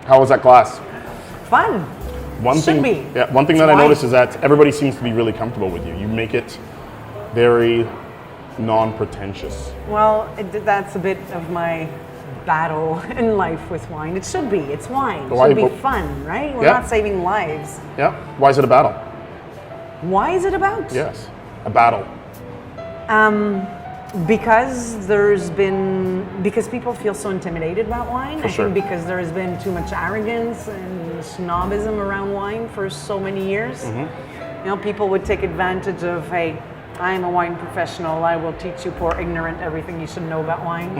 How was that class? Fun. One Should thing, be. Yeah, one thing It's that I wine. noticed is that everybody seems to be really comfortable with you. You make it very non-pretentious. Well, that's a bit of my battle in life with wine. It should be. It's wine. It Why- should be fun, right? We're Yeah. not saving lives. Yeah. Why is it a battle? Why is it about? Yes, a battle. Because because people feel so intimidated about wine. I sure. think because there has been too much arrogance and snobism around wine for so many years. Mm-hmm. You know, people would take advantage of, hey, I am a wine professional. I will teach you poor ignorant everything you should know about wine,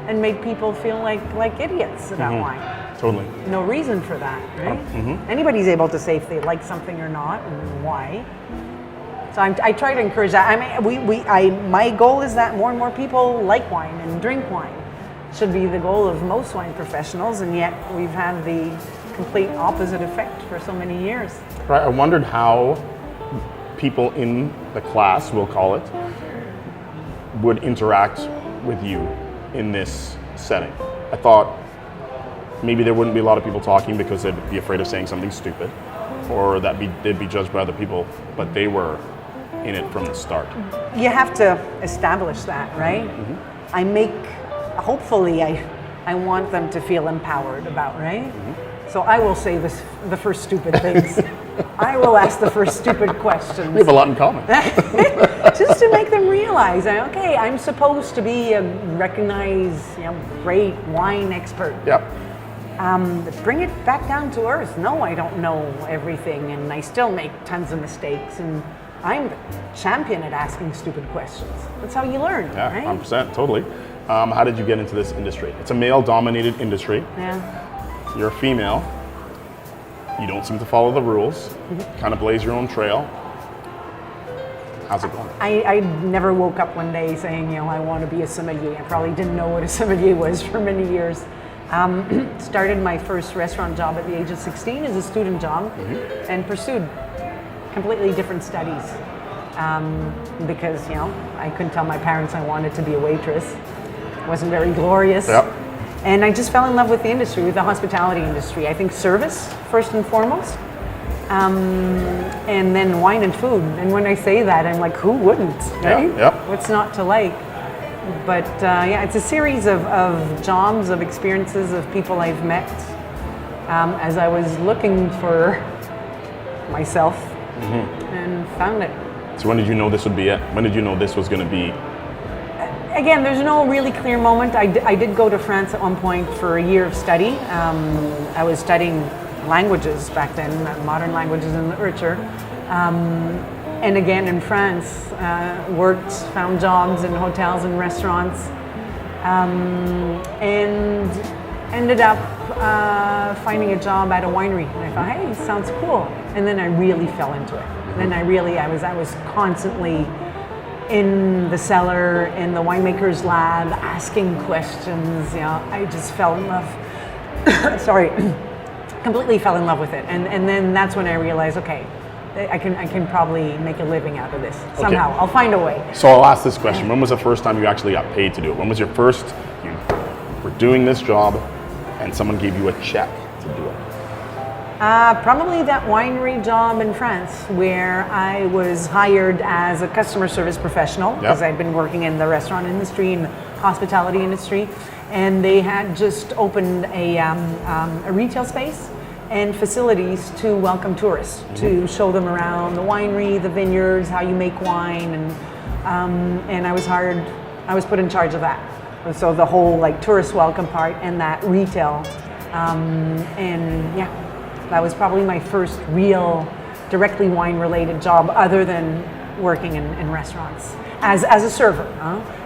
and make people feel like idiots about wine. Totally. No reason for that, right? Anybody's able to say if they like something or not and why. So I try to encourage that. I mean, my goal is that more and more people like wine and drink wine. Should be the goal of most wine professionals, and yet we've had the complete opposite effect for so many years. Right. I wondered how people in the class, we'll call it, would interact with you in this setting. I thought maybe there wouldn't be a lot of people talking because they'd be afraid of saying something stupid, or that they'd be judged by other people, but they were in it from the start. You have to establish that, right? Hopefully I want them to feel empowered about, right? So I will say the first stupid things. I will ask the first stupid questions. We have a lot in common. Just to make them realize, okay, I'm supposed to be a recognized, great wine expert. Yep. Bring it back down to earth. No, I don't know everything, and I still make tons of mistakes, and I'm the champion at asking stupid questions. That's how you learn, Yeah, right? 100%, totally. How did you get into this industry? It's a male-dominated industry. Yeah. You're a female. You don't seem to follow the rules. Kind of blaze your own trail. How's it going? I never woke up one day saying, I want to be a sommelier. I probably didn't know what a sommelier was for many years. Started my first restaurant job at the age of 16 as a student job, and pursued completely different studies because, I couldn't tell my parents I wanted to be a waitress. It wasn't very glorious. Yep. And I just fell in love with the industry, with the hospitality industry. I think service, first and foremost, and then wine and food. And when I say that, I'm like, who wouldn't, right? Yeah. What's not to like? But it's a series of jobs, of experiences, of people I've met as I was looking for myself and found it. So when did you know this would be it? When did you know this was going to be? Again, there's no really clear moment. I did go to France at one point for a year of study. I was studying languages back then, modern languages and literature. And again in France, worked, found jobs in hotels and restaurants, and ended up finding a job at a winery. And I thought, hey, sounds cool. And then I really fell into it. Then I was constantly in the cellar, in the winemaker's lab, asking questions. I just fell in love. Sorry, completely fell in love with it. And then that's when I realized, okay, I can probably make a living out of this somehow. I'll find a way. So I'll ask this question. When was the first time you actually got paid to do it? When was your first, you were doing this job and someone gave you a check to do it? Probably that winery job in France where I was hired as a customer service professional because I'd been working in the restaurant industry and hospitality industry, and they had just opened a retail space and facilities to welcome tourists, to show them around the winery, the vineyards, how you make wine, and I was hired. I was put in charge of that. So the whole tourist welcome part and that retail, that was probably my first real directly wine-related job other than working in restaurants as a server.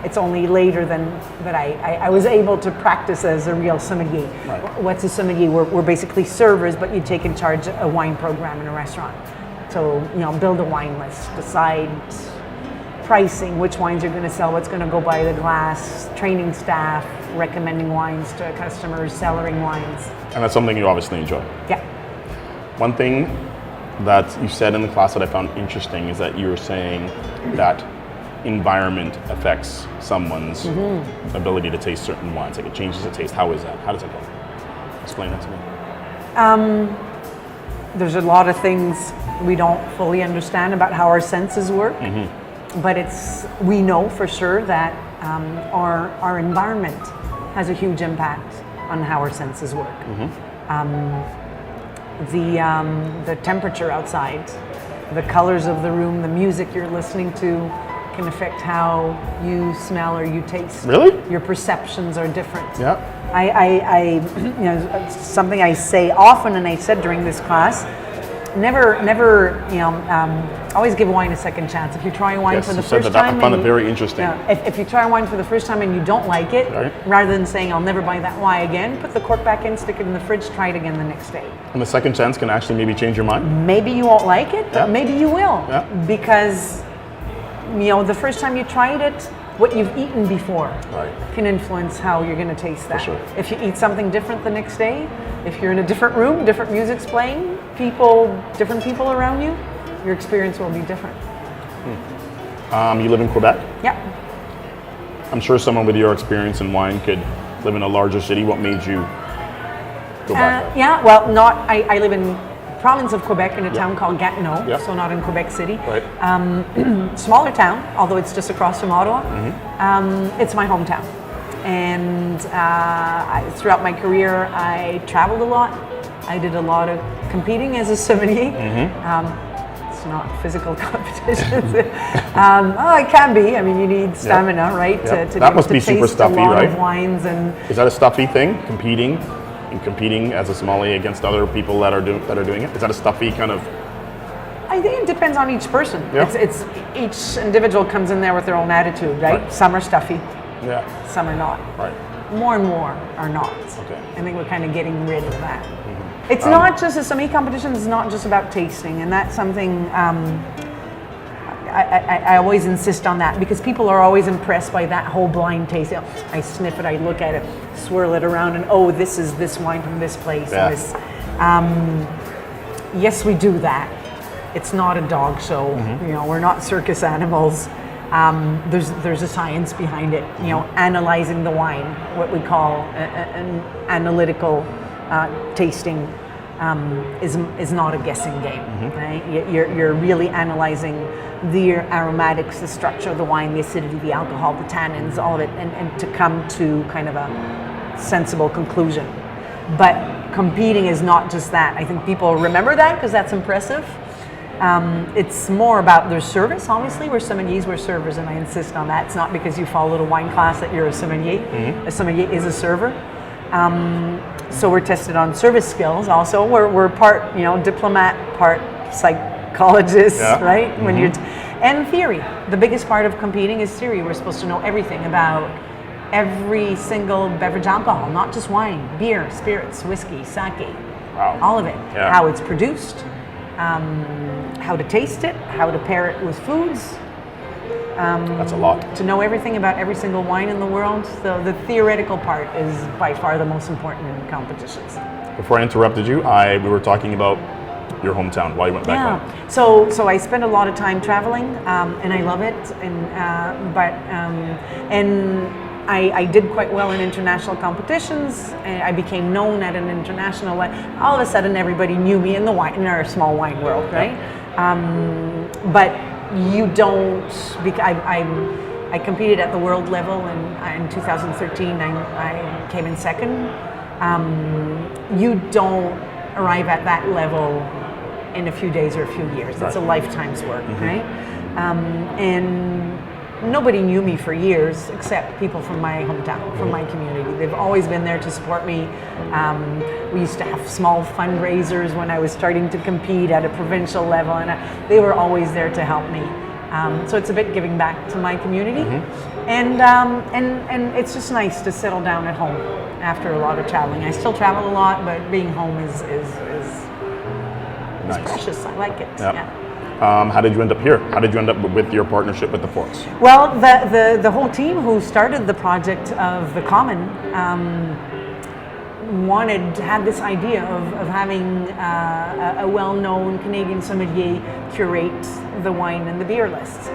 It's only later that I was able to practice as a real sommelier. Right. What's a sommelier? We're basically servers, but you take in charge a wine program in a restaurant. So, build a wine list, decide pricing, which wines you're going to sell, what's going to go by the glass, training staff, recommending wines to customers, cellaring wines. And that's something you obviously enjoy. Yeah. One thing that you said in the class that I found interesting is that you were saying that environment affects someone's ability to taste certain wines. Like it changes the taste. How is that? How does it go? Explain that to me. There's a lot of things we don't fully understand about how our senses work, but we know for sure that our environment has a huge impact on how our senses work. The temperature outside, the colors of the room, the music you're listening to can affect how you smell or you taste. Really? Your perceptions are different. Yeah. I something I say often, and I said during this class, never, always give wine a second chance. If you try wine for the first time, I found it very interesting. Yeah, if you try wine for the first time and you don't like it, rather than saying I'll never buy that wine again, put the cork back in, stick it in the fridge, try it again the next day. And the second chance can actually maybe change your mind? Maybe you won't like it, but maybe you will. Yeah. Because the first time you tried it, what you've eaten before can influence how you're going to taste that. For sure. If you eat something different the next day, if you're in a different room, different music's playing, different people around you, your experience will be different. You live in Quebec? Yeah. I'm sure someone with your experience in wine could live in a larger city. What made you go back? I live in province of Quebec in a town called Gatineau, so not in Quebec City. Right. Smaller town, although it's just across from Ottawa. It's my hometown. And throughout my career, I traveled a lot. I did a lot of competing as a sommelier. It's not physical competitions. It can be. I mean, you need stamina, right? To that must be taste super stuffy, a lot right? of wines and. Is that a stuffy thing? Competing as a sommelier against other people that are doing it? Is that a stuffy kind of? I think it depends on each person. Yeah. It's each individual comes in there with their own attitude, right? Some are stuffy. Yeah. Some are not. Right. More and more are not. Okay. I think we're kind of getting rid of that. It's not just a sommelier competition. It's not just about tasting, and that's something I always insist on that because people are always impressed by that whole blind taste. I sniff it, I look at it, swirl it around, and this is this wine from this place. Yeah. And this. Yes, we do that. It's not a dog show. We're not circus animals. There's a science behind it. Analyzing the wine, what we call an analytical tasting, is not a guessing game. Right? You're really analyzing the aromatics, the structure of the wine, the acidity, the alcohol, the tannins, all of it, and to come to kind of a sensible conclusion. But competing is not just that. I think people remember that because that's impressive. It's more about their service. Obviously, we're sommeliers, we're servers, and I insist on that. It's not because you followed a wine class that you're a sommelier. A sommelier is a server. So we're tested on service skills. Also, we're part diplomat, part psychologist, right? When and theory. The biggest part of competing is theory. We're supposed to know everything about every single beverage alcohol, not just wine, beer, spirits, whiskey, sake, all of it. Yeah. How it's produced, how to taste it, how to pair it with foods. That's a lot. To know everything about every single wine in the world. So the theoretical part is by far the most important in competitions. Before I interrupted you, we were talking about your hometown, why you went back home. So I spend a lot of time traveling, and I love it. I did quite well in international competitions. I became known at an international level. All of a sudden, everybody knew me in our small wine world, right? But you don't. I competed at the world level, and in 2013, I came in second. You don't arrive at that level in a few days or a few years. It's a lifetime's work, right? And nobody knew me for years except people from my hometown, from my community. They've always been there to support me. We used to have small fundraisers when I was starting to compete at a provincial level, and they were always there to help me. So it's a bit giving back to my community, and it's just nice to settle down at home after a lot of traveling. I still travel a lot, but being home is Nice. precious. I like it. Yep. Yeah. How did you end up here? How did you end up with your partnership with the Forks? Well, the whole team who started the project of the Common had this idea of having a well-known Canadian sommelier curate the wine and the beer lists.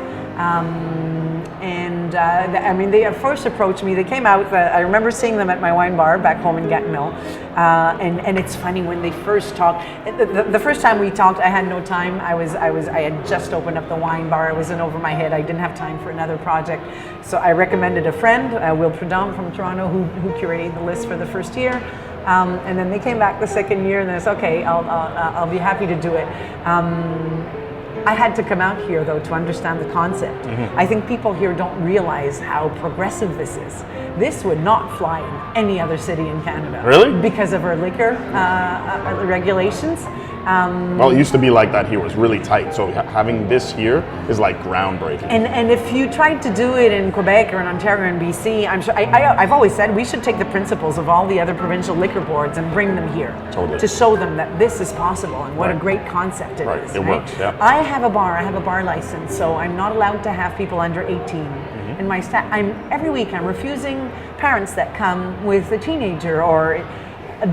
And And I mean, they first approached me. They came out. I remember seeing them at my wine bar back home in Gatineau. And it's funny when they first talked. The first time we talked, I had no time. I had just opened up the wine bar. I was in over my head. I didn't have time for another project. So I recommended a friend, Will Prudhomme from Toronto, who curated the list for the first year. And then they came back the second year, and I said, okay, I'll be happy to do it. I had to come out here, though, to understand the concept. I think people here don't realize how progressive this is. This would not fly in any other city in Canada. Really? Because of our liquor regulations. Well, it used to be like that here. It was really tight. So having this here is like groundbreaking. And if you tried to do it in Quebec or in Ontario and BC, I'm sure I've always said we should take the principles of all the other provincial liquor boards and bring them here to show them that this is possible and what a great concept it is. It works. Yeah. I have a bar license, so I'm not allowed to have people under 18. And my staff, every week I'm refusing parents that come with a teenager or.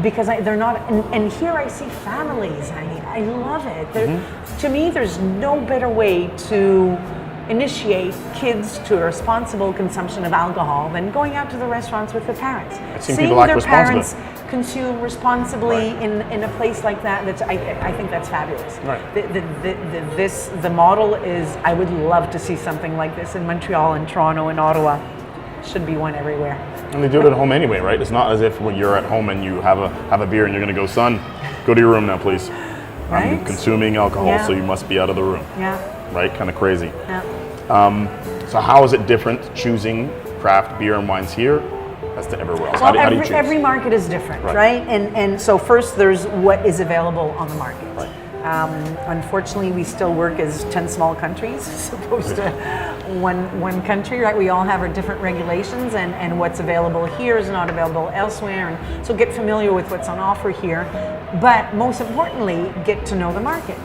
Because they're not, and here I see families. I love it. To me, there's no better way to initiate kids to a responsible consumption of alcohol than going out to the restaurants with the parents. Seeing their parents consume responsibly in a place like that. I think that's fabulous. Right. The model is. I would love to see something like this in Montreal and Toronto and Ottawa. Should be one everywhere. And they do it at home anyway, right? It's not as if when you're at home and you have a beer and you're going to go, son, go to your room now, please. Right? I'm consuming alcohol, so you must be out of the room. Yeah. Right? Kind of crazy. Yeah. So how is it different choosing craft beer and wines here as to everywhere else? Well, how do you choose? every market is different, right? And so first there's what is available on the market. Right. Unfortunately, we still work as 10 small countries as opposed to one country, right? We all have our different regulations, and what's available here is not available elsewhere. And so get familiar with what's on offer here. But most importantly, get to know the market.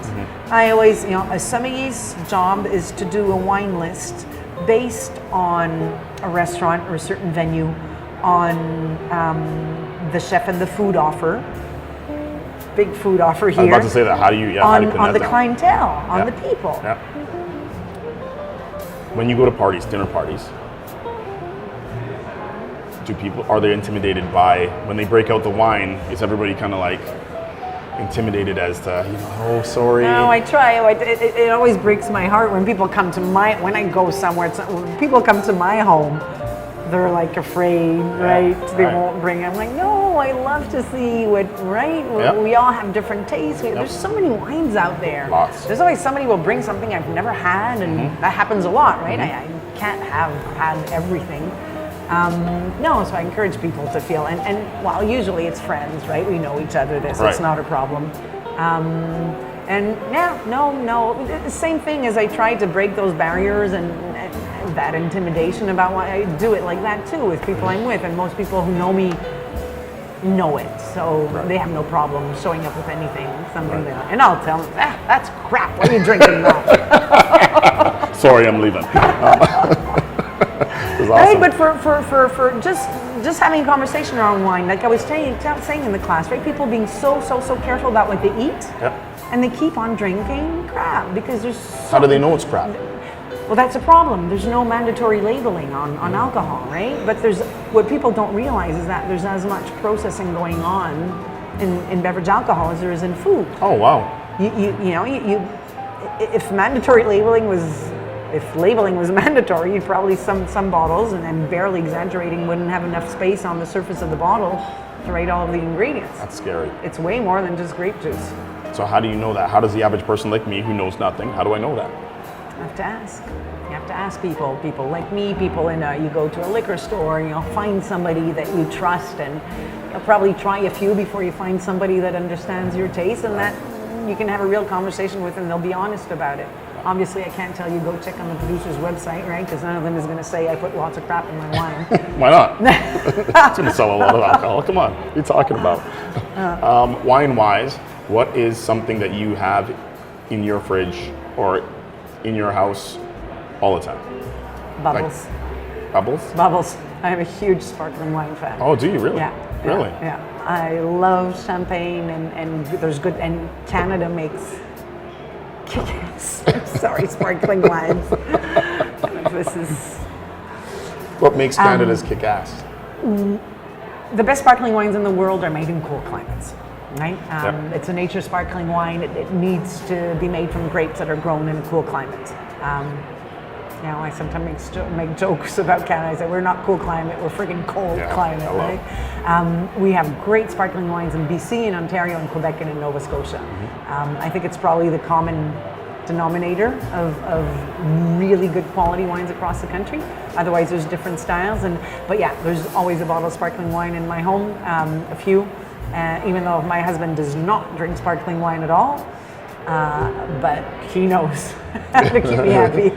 I always, a sommelier's job is to do a wine list based on a restaurant or a certain venue, on the chef and the food offer. Big food offer here. I was about to say that. How do you on the clientele, on the people. Yeah. When you go to parties, dinner parties, are they intimidated by when they break out the wine? Is everybody kind of like intimidated as to, oh, sorry? No, I try. It always breaks my heart when people come to when I go somewhere. When people come to my home, they're like afraid, right? They won't bring. I'm like, no, I love to see what, right? We all have different tastes. There's so many wines out there. Lots. There's always somebody will bring something I've never had, and that happens a lot, right? I can't have had everything. No, so I encourage people to feel, and well, usually it's friends, right? We know each other. It's not a problem. And yeah, no, the same thing as I tried to break those barriers and that intimidation about why I do it like that too with people I'm with, and most people who know me know it, so they have no problem showing up with anything, something that, and I'll tell them, that's crap. What are you drinking now? Sorry, I'm leaving. Awesome. Right, but for just having a conversation around wine, like I was saying in the class, right? People being so careful about what they eat, and they keep on drinking crap because there's. How do they know it's crap? Well, that's a problem. There's no mandatory labeling on alcohol, right? But what people don't realize is that there's as much processing going on in beverage alcohol as there is in food. Oh wow! If mandatory labeling was. If labeling was mandatory, you'd probably some bottles, and then barely exaggerating, wouldn't have enough space on the surface of the bottle to write all of the ingredients. That's scary. It's way more than just grape juice. So how do you know that? How does the average person like me who knows nothing, how do I know that? You have to ask. You have to ask people like me, people you go to a liquor store and you'll find somebody that you trust, and you'll probably try a few before you find somebody that understands your taste and that you can have a real conversation with, and they'll be honest about it. Obviously, I can't tell you go check on the producer's website, right? Because none of them is going to say I put lots of crap in my wine. Why not? It's going to sell a lot of alcohol. Come on, what are you talking about? Wine-wise, what is something that you have in your fridge or in your house all the time? Bubbles. Bubbles? Bubbles. I am a huge sparkling wine fan. Oh, do you really? Yeah. Really? Yeah. I love champagne, and there's good, and Canada makes kick-ass, sorry, sparkling wines. What makes Canada's kick-ass? The best sparkling wines in the world are made in cool climates, right? Yep. It's a nature sparkling wine. It needs to be made from grapes that are grown in a cool climate. I sometimes make jokes about Canada. I say we're not cool climate, we're freaking cold climate, right? We have great sparkling wines in BC, in Ontario, in Quebec, and in Nova Scotia. I think it's probably the common denominator of really good quality wines across the country. Otherwise, there's different styles, but there's always a bottle of sparkling wine in my home, a few. Even though my husband does not drink sparkling wine at all, but he knows how to keep me happy.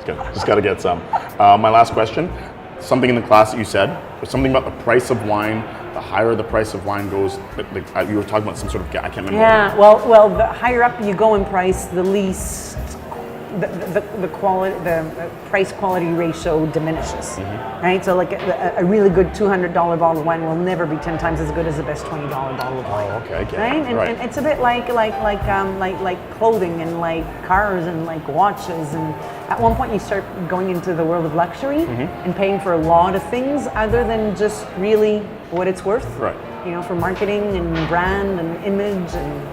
Just got to get some. My last question, something in the class that you said, was something about the price of wine. The higher the price of wine goes, you were talking about some sort of, I can't remember. Yeah, well, the higher up you go in price, the least the quality, the price quality ratio diminishes, right? So like a really good $200 bottle of wine will never be 10 times as good as the best $20 bottle of wine. Oh, okay, I get right? it. Right. And it's a bit like clothing and like cars and like watches. And at one point you start going into the world of luxury and paying for a lot of things other than just really what it's worth. Right. You know, for marketing and brand and image, and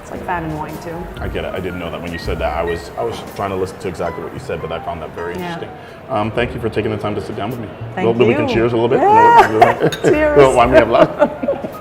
it's like that in wine too. I get it. I didn't know that when you said that. I was trying to listen to exactly what you said, but I found that very interesting. Thank you for taking the time to sit down with me. Thank We you. can cheers a little bit. Yeah. Cheers. Wine we have left.